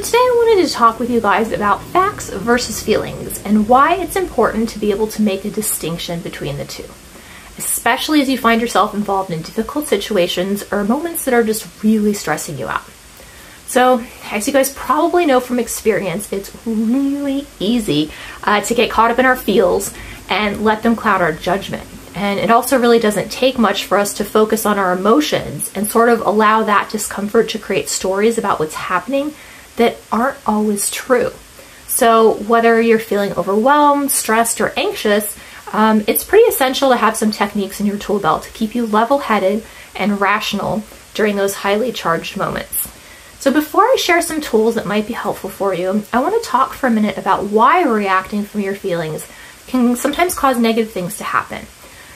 today I wanted to talk with you guys about facts versus feelings and why it's important to be able to make a distinction between the two, especially as you find yourself involved in difficult situations or moments that are just really stressing you out. So, as you guys probably know from experience, it's really easy to get caught up in our feels and let them cloud our judgment. And it also really doesn't take much for us to focus on our emotions and sort of allow that discomfort to create stories about what's happening that aren't always true. So whether you're feeling overwhelmed, stressed, or anxious, it's pretty essential to have some techniques in your tool belt to keep you level-headed and rational during those highly charged moments. So before I share some tools that might be helpful for you, I want to talk for a minute about why reacting from your feelings can sometimes cause negative things to happen.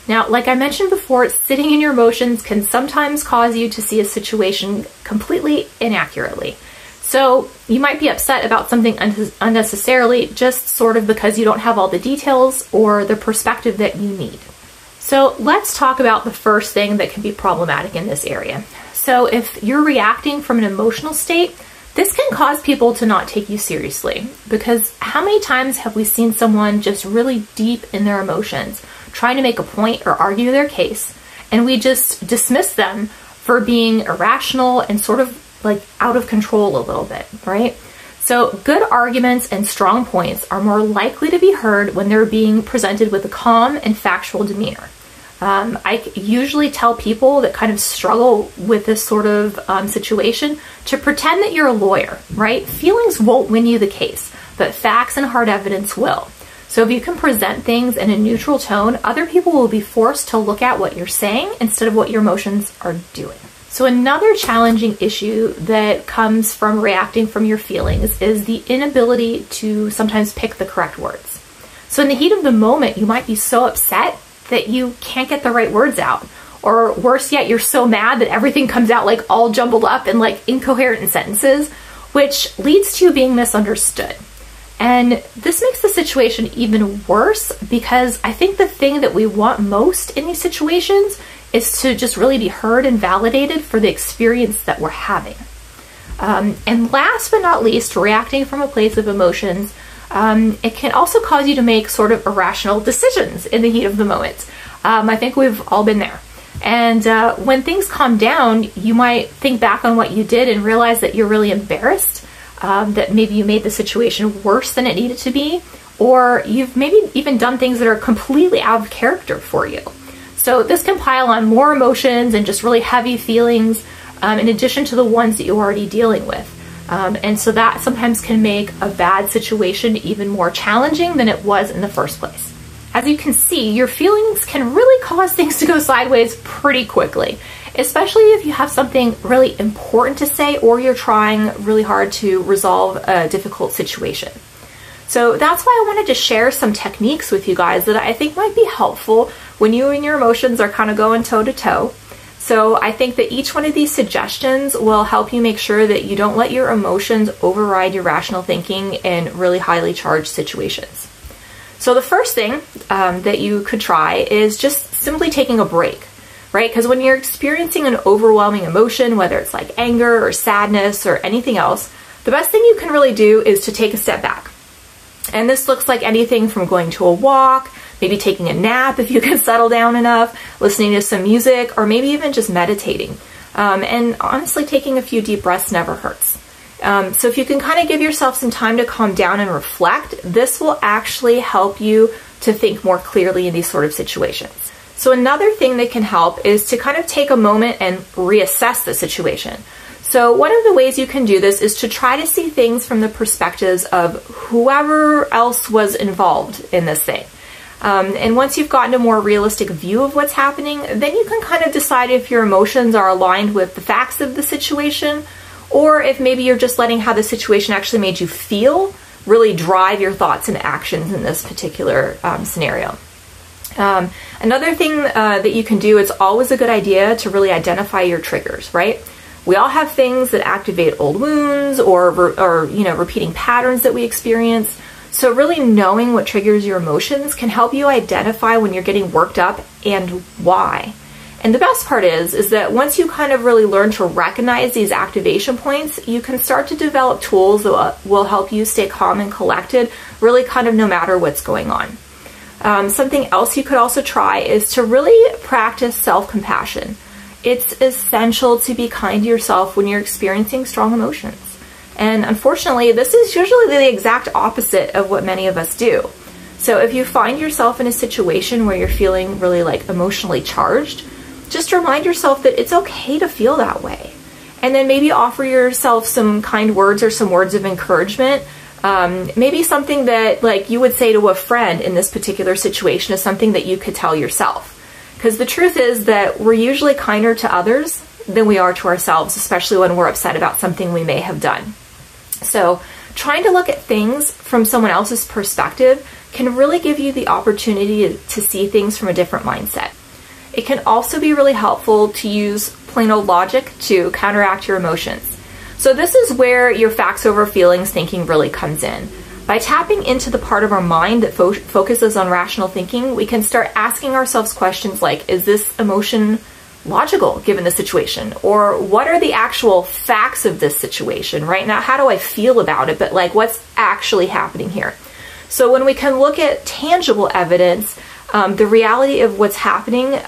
Now, like I mentioned before, sitting in your emotions can sometimes cause you to see a situation completely inaccurately. So you might be upset about something unnecessarily just sort of because you don't have all the details or the perspective that you need. So let's talk about the first thing that can be problematic in this area. So if you're reacting from an emotional state, this can cause people to not take you seriously, because how many times have we seen someone just really deep in their emotions, trying to make a point or argue their case, and we just dismiss them for being irrational and sort of like out of control a little bit, right? So good arguments and strong points are more likely to be heard when they're being presented with a calm and factual demeanor. I usually tell people that kind of struggle with this sort of situation to pretend that you're a lawyer, right? Feelings won't win you the case, but facts and hard evidence will. So if you can present things in a neutral tone, other people will be forced to look at what you're saying instead of what your emotions are doing. So another challenging issue that comes from reacting from your feelings is the inability to sometimes pick the correct words. So in the heat of the moment, you might be so upset that you can't get the right words out. Or worse yet, you're so mad that everything comes out like all jumbled up and like incoherent sentences, which leads to you being misunderstood. And this makes the situation even worse because I think the thing that we want most in these situations is to just really be heard and validated for the experience that we're having. And last but not least, reacting from a place of emotions, it can also cause you to make sort of irrational decisions in the heat of the moment. I think we've all been there. And when things calm down, you might think back on what you did and realize that you're really embarrassed, that maybe you made the situation worse than it needed to be, or you've maybe even done things that are completely out of character for you. So this can pile on more emotions and just really heavy feelings in addition to the ones that you're already dealing with. And so that sometimes can make a bad situation even more challenging than it was in the first place. As you can see, your feelings can really cause things to go sideways pretty quickly, especially if you have something really important to say or you're trying really hard to resolve a difficult situation. So that's why I wanted to share some techniques with you guys that I think might be helpful when you and your emotions are kind of going toe to toe. So I think that each one of these suggestions will help you make sure that you don't let your emotions override your rational thinking in really highly charged situations. So the first thing that you could try is just simply taking a break, right? Because when you're experiencing an overwhelming emotion, whether it's like anger or sadness or anything else, the best thing you can really do is to take a step back. And this looks like anything from going to a walk, maybe taking a nap if you can settle down enough, listening to some music, or maybe even just meditating. And honestly, taking a few deep breaths never hurts. So if you can kind of give yourself some time to calm down and reflect, this will actually help you to think more clearly in these sort of situations. So another thing that can help is to kind of take a moment and reassess the situation. So one of the ways you can do this is to try to see things from the perspectives of whoever else was involved in this thing. And once you've gotten a more realistic view of what's happening, then you can kind of decide if your emotions are aligned with the facts of the situation, or if maybe you're just letting how the situation actually made you feel really drive your thoughts and actions in this particular scenario. Another thing that you can do, it's always a good idea to really identify your triggers, right? We all have things that activate old wounds or repeating patterns that we experience. So really knowing what triggers your emotions can help you identify when you're getting worked up and why. And the best part is that once you kind of really learn to recognize these activation points, you can start to develop tools that will help you stay calm and collected, really kind of no matter what's going on. Something else you could also try is to really practice self-compassion. It's essential to be kind to yourself when you're experiencing strong emotions. And unfortunately, this is usually the exact opposite of what many of us do. So if you find yourself in a situation where you're feeling really like emotionally charged, just remind yourself that it's okay to feel that way. And then maybe offer yourself some kind words or some words of encouragement. Maybe something that like you would say to a friend in this particular situation is something that you could tell yourself. Because the truth is that we're usually kinder to others than we are to ourselves, especially when we're upset about something we may have done. So trying to look at things from someone else's perspective can really give you the opportunity to see things from a different mindset. It can also be really helpful to use plain old logic to counteract your emotions. So this is where your facts over feelings thinking really comes in. By tapping into the part of our mind that focuses on rational thinking, we can start asking ourselves questions like, is this emotion logical given the situation? Or what are the actual facts of this situation? Right now, how do I feel about it? But like, what's actually happening here? So when we can look at tangible evidence, the reality of what's happening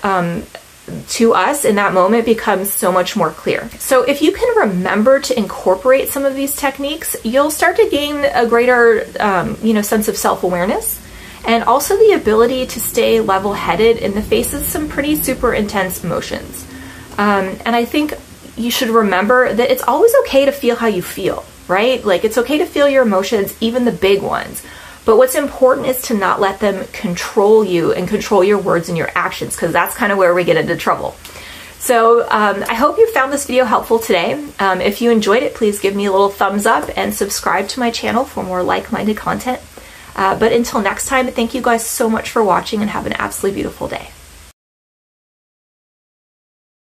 to us in that moment becomes so much more clear. So if you can remember to incorporate some of these techniques, you'll start to gain a greater sense of self-awareness, and also the ability to stay level-headed in the face of some pretty super intense emotions. And I think you should remember that it's always okay to feel how you feel, right? Like, it's okay to feel your emotions, even the big ones. But what's important is to not let them control you and control your words and your actions, because that's kind of where we get into trouble. So I hope you found this video helpful today. If you enjoyed it, please give me a little thumbs up and subscribe to my channel for more like-minded content. But until next time, thank you guys so much for watching and have an absolutely beautiful day.